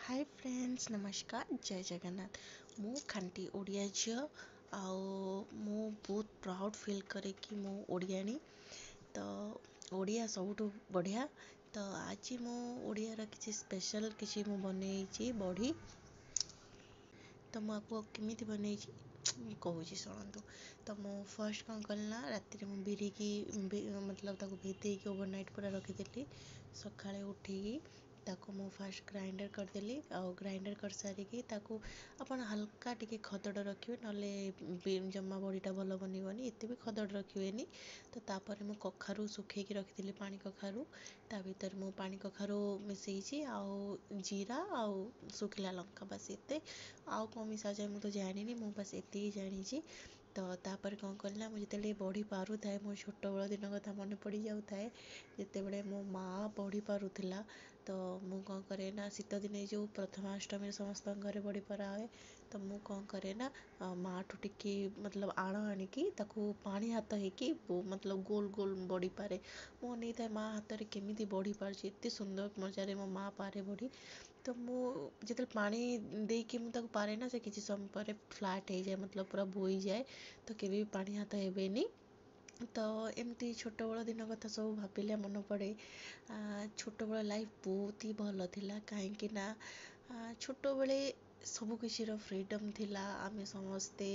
Hi friends नमस्कार जय जगन्नाथ मु खांटी ओडिया झील आउ मु बहुत प्राउड फील करे कि मु ओडियाणी तो ओडिया सबुठु बढ़िया। तो आज मु ओडियार किसी स्पेशल किसी मु बनई बड़ी। तो मु आपको केमिति बनई कहूँ शुणु। तो मु फर्स्ट कौन कल ना राति मु बिरी की मतलब ताको भिदे ओवरनाइट पूरा रखीदी। सकाळे उठिकी ताको मु फास्ट ग्राइंडर करदेली ग्राइंडर कर सारिकी ताको अपन हल्का टिके खदड़ रखिए नले जमा बड़ीटा भल बनइबनी एते भी खदड़ रखिएनी। तो तापर मु कखारु सुखेकी रखिदी पानी कखारु ता भीतर मु पानी कखारु मिसेइची आउ जीरा आउ सुखिला लंका बस एते आउ कौन मिसा जाए तो जानी मु बस एते ही जानी। तो तापर कौन करना मुझे जिते बड़ी पारू थाए मो छोट बड़ दिन कथा मन पड़ जाऊ थाए जिते मो माँ बड़ी पारुला। तो मु कौन करे ना शीत दिने जो प्रथमाष्टमी समस्त घरे बड़ी परा हुए। तो मु कौन करे ना माँ ठू टिके मतलब आण आनिकी ताकू पानी हाथ होइकी मतलब गोल गोल बड़ी पारे मो नहीं था माँ हाथ में केमी बड़ी पार्ची एत सुंदर मजारे मो माँ पारे बड़ी। तो मु जिते पानी देकी मु ताकू पारे ना से किसी समय पर फ्लैट हो जाए मतलब पूरा बोई जाए तो केवे भी पानी हाथ हेबेनी। तो एमती छोट बड़ दिन कथा सब भाविले मन पड़े। छोट बड़ लाइफ बहुत ही भल थिला कहीं ना छोट बेले सब किसी फ्रीडम थिला आमे समस्ते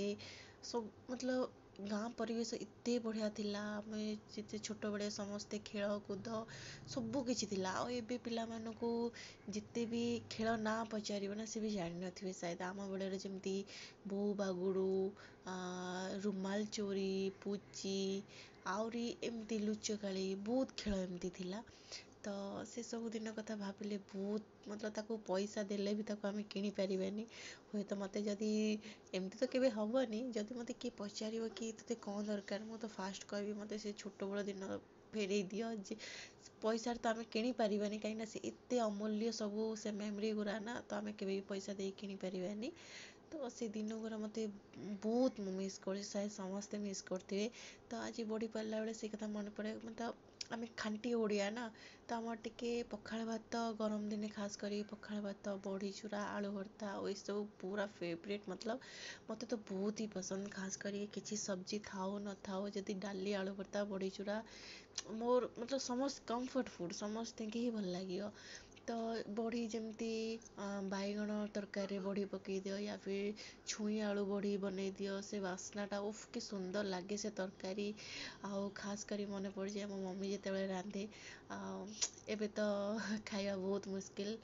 सब मतलब गाँ परिवेश एते बढ़िया थिला आमे जिते छोट बड़े समस्ते खेल कूद सबु किछि थिला। आ एबे पिला मानकू जिते भी खेल ना पचारिबो ना से भी जानि नथिबे शायद आम बेले जेमती बो बागुड़ू रुमाल चोरी पुची आउरी एमती लुचकाली बहुत खेल एमती थिला। तो से सब दिन कथा भाविले बहुत मतलब ताको पैसा देले भी ताको आमे किनी परिबानी। हुए तो मते जदी एमती तो केबे हबनी जदी मते किए पचारिबो कि तते कौन दरकार मु तो फास्ट कहबी मते से छोट बड़ दिन फेरई दियो जे पैसा तो आमे किनी परिबानी कहीं से एते अमूल्य सबू से मेमोरी गुरा ना तो आमे केबे भी पैसा दे किनी परिबानी। तो से दिन गुरा मते बहुत मिस कर शायद समस्ते मिस करथिबे। तो आज बड़ी पाला बेले से कथा मन पड़े मतलब आमे खांटी ओडिया ना तो आम टिके पखाल भात गरम दिने खास करी पखाल भात बड़ी चूरा आलू भर्ता वही सब पूरा फेवरेट मतलब मते तो बहुत ही पसंद खास करी किसी सब्जी थाओ न थाओ जदि डाली आलू भर्ता बड़ी चूरा मोर मतलब समस्त कंफर्ट फूड समस्त के ही भल लगे। तो बड़ी जमती बैगण तरकारी बड़ी पकई दियो या फिर छुई आलू बड़ी बनई दियो से बास्नाटा उफ कि सुंदर लगे से तरकारी। आउ खास करी मन पड़ जाए मो मम्मी जिते रांधे एबे तो खाଇବା बहुत मुश्किल